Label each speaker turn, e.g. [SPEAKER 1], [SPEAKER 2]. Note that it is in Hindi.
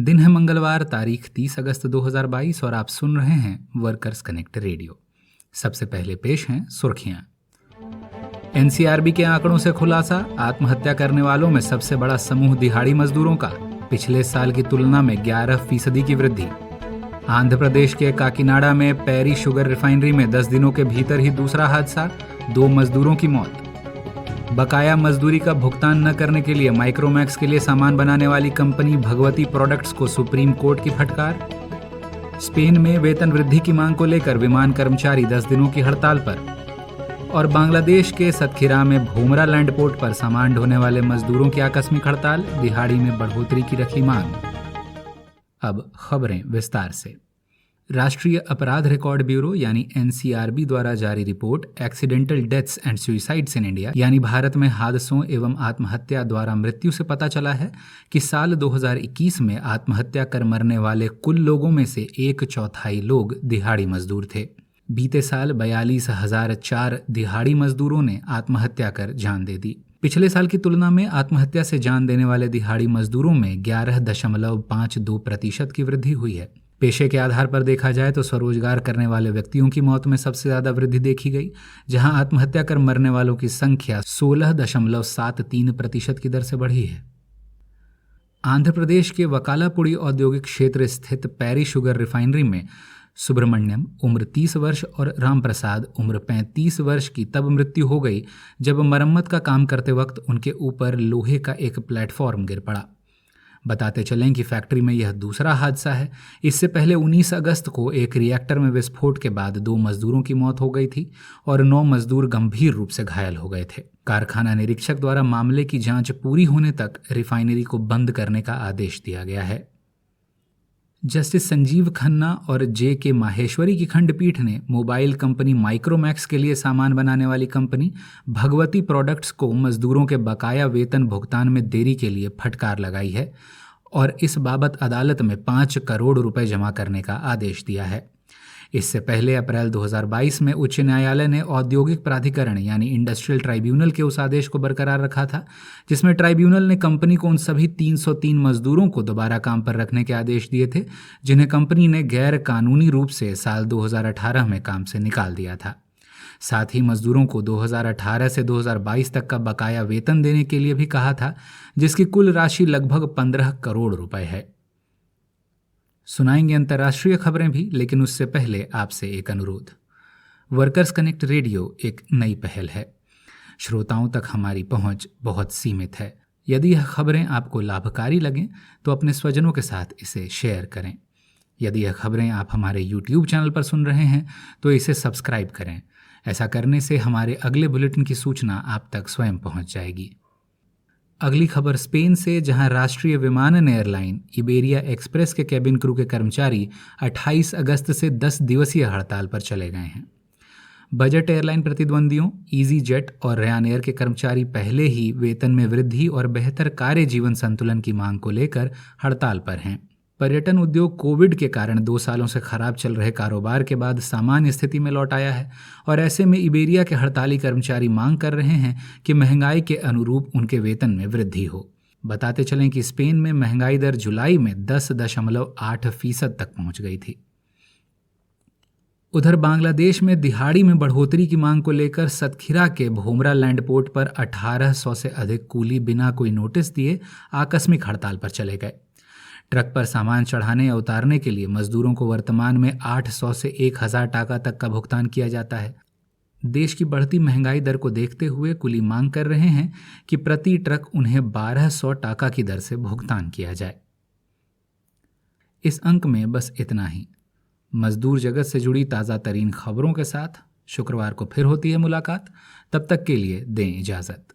[SPEAKER 1] दिन है मंगलवार, तारीख 30 अगस्त 2022 और आप सुन रहे हैं वर्कर्स कनेक्ट रेडियो। सबसे पहले पेश हैं सुर्खियां। एनसीआरबी के आंकड़ों से खुलासा, आत्महत्या करने वालों में सबसे बड़ा समूह दिहाड़ी मजदूरों का, पिछले साल की तुलना में 11% की वृद्धि। आंध्र प्रदेश के काकीनाडा में पैरी शुगर रिफाइनरी में 10 दिनों के भीतर ही दूसरा हादसा, 2 मजदूरों की मौत। बकाया मजदूरी का भुगतान न करने के लिए माइक्रोमैक्स के लिए सामान बनाने वाली कंपनी भगवती प्रोडक्ट्स को सुप्रीम कोर्ट की फटकार। स्पेन में वेतन वृद्धि की मांग को लेकर विमान कर्मचारी 10 दिनों की हड़ताल पर। और बांग्लादेश के सतखीरा में भोमरा लैंड पोर्ट पर सामान ढोने वाले मजदूरों की आकस्मिक हड़ताल, दिहाड़ी में बढ़ोतरी की रखी मांग। अब खबरें विस्तार से। राष्ट्रीय अपराध रिकॉर्ड ब्यूरो यानी एनसीआरबी द्वारा जारी report accidental deaths and suicides in India यानी भारत में हादसों एवं आत्महत्या द्वारा मृत्यु से पता चला है कि साल 2021 में आत्महत्या कर मरने वाले कुल लोगों में से 1/4 लोग दिहाड़ी मजदूर थे। बीते साल 42,004 दिहाड़ी मजदूरों ने आत्महत्या कर जान दे दी। पिछले साल की तुलना में आत्महत्या से जान देने वाले दिहाड़ी मजदूरों में 11.52% की वृद्धि हुई है। पेशे के आधार पर देखा जाए तो स्वरोजगार करने वाले व्यक्तियों की मौत में सबसे ज्यादा वृद्धि देखी गई, जहां आत्महत्या कर मरने वालों की संख्या 16.73% की दर से बढ़ी है। आंध्र प्रदेश के वकालापुड़ी औद्योगिक क्षेत्र स्थित पैरी शुगर रिफाइनरी में सुब्रमण्यम उम्र 30 वर्ष और रामप्रसाद उम्र 35 वर्ष की तब मृत्यु हो गई जब मरम्मत का काम करते वक्त उनके ऊपर लोहे का एक प्लेटफॉर्म गिर पड़ा। बताते चलें कि फैक्ट्री में यह दूसरा हादसा है। इससे पहले 19 अगस्त को एक रिएक्टर में विस्फोट के बाद 2 मजदूरों की मौत हो गई थी और 9 मजदूर गंभीर रूप से घायल हो गए थे। कारखाना निरीक्षक द्वारा मामले की जांच पूरी होने तक रिफाइनरी को बंद करने का आदेश दिया गया है। जस्टिस संजीव खन्ना और जे.के. माहेश्वरी की खंडपीठ ने मोबाइल कंपनी माइक्रोमैक्स के लिए सामान बनाने वाली कंपनी भगवती प्रोडक्ट्स को मजदूरों के बकाया वेतन भुगतान में देरी के लिए फटकार लगाई है और इस बाबत अदालत में 5 करोड़ रुपए जमा करने का आदेश दिया है। इससे पहले अप्रैल 2022 में उच्च न्यायालय ने औद्योगिक प्राधिकरण यानी इंडस्ट्रियल ट्राइब्यूनल के उस आदेश को बरकरार रखा था, जिसमें ट्राइब्यूनल ने कंपनी को उन सभी 303 मजदूरों को दोबारा काम पर रखने के आदेश दिए थे जिन्हें कंपनी ने गैर कानूनी रूप से साल 2018 में काम से निकाल दिया था। साथ ही मजदूरों को 2018 से 2022 तक का बकाया वेतन देने के लिए भी कहा था, जिसकी कुल राशि लगभग 15 करोड़ रुपए है। सुनाएंगे अंतर्राष्ट्रीय खबरें भी, लेकिन उससे पहले आपसे एक अनुरोध। वर्कर्स कनेक्ट रेडियो एक नई पहल है। श्रोताओं तक हमारी पहुंच बहुत सीमित है। यदि यह खबरें आपको लाभकारी लगें तो अपने स्वजनों के साथ इसे शेयर करें। यदि यह खबरें आप हमारे YouTube चैनल पर सुन रहे हैं तो इसे सब्सक्राइब करें। ऐसा करने से हमारे अगले बुलेटिन की सूचना आप तक स्वयं पहुंच जाएगी। अगली खबर स्पेन से, जहां राष्ट्रीय विमानन एयरलाइन इबेरिया एक्सप्रेस के कैबिन क्रू के कर्मचारी 28 अगस्त से 10 दिवसीय हड़ताल पर चले गए हैं। बजट एयरलाइन प्रतिद्वंदियों ईजी जेट और रयानएयर के कर्मचारी पहले ही वेतन में वृद्धि और बेहतर कार्य जीवन संतुलन की मांग को लेकर हड़ताल पर हैं। पर्यटन उद्योग कोविड के कारण 2 सालों से खराब चल रहे कारोबार के बाद सामान्य स्थिति में लौट आया है और ऐसे में इबेरिया के हड़ताली कर्मचारी मांग कर रहे हैं कि महंगाई के अनुरूप उनके वेतन में वृद्धि हो। बताते चलें कि स्पेन में महंगाई दर जुलाई में 10.8% तक पहुंच गई थी। उधर बांग्लादेश में दिहाड़ी में बढ़ोतरी की मांग को लेकर सतखीरा के भोमरा लैंड पोर्ट पर 1800 से अधिक कूली बिना कोई नोटिस दिए आकस्मिक हड़ताल पर चले गए। ट्रक पर सामान चढ़ाने या उतारने के लिए मजदूरों को वर्तमान में 800 से 1000 टाका तक का भुगतान किया जाता है। देश की बढ़ती महंगाई दर को देखते हुए कुली मांग कर रहे हैं कि प्रति ट्रक उन्हें 1200 टाका की दर से भुगतान किया जाए। इस अंक में बस इतना ही। मजदूर जगत से जुड़ी ताज़ा तरीन खबरों के साथ शुक्रवार को फिर होती है मुलाकात। तब तक के लिए दें इजाज़त।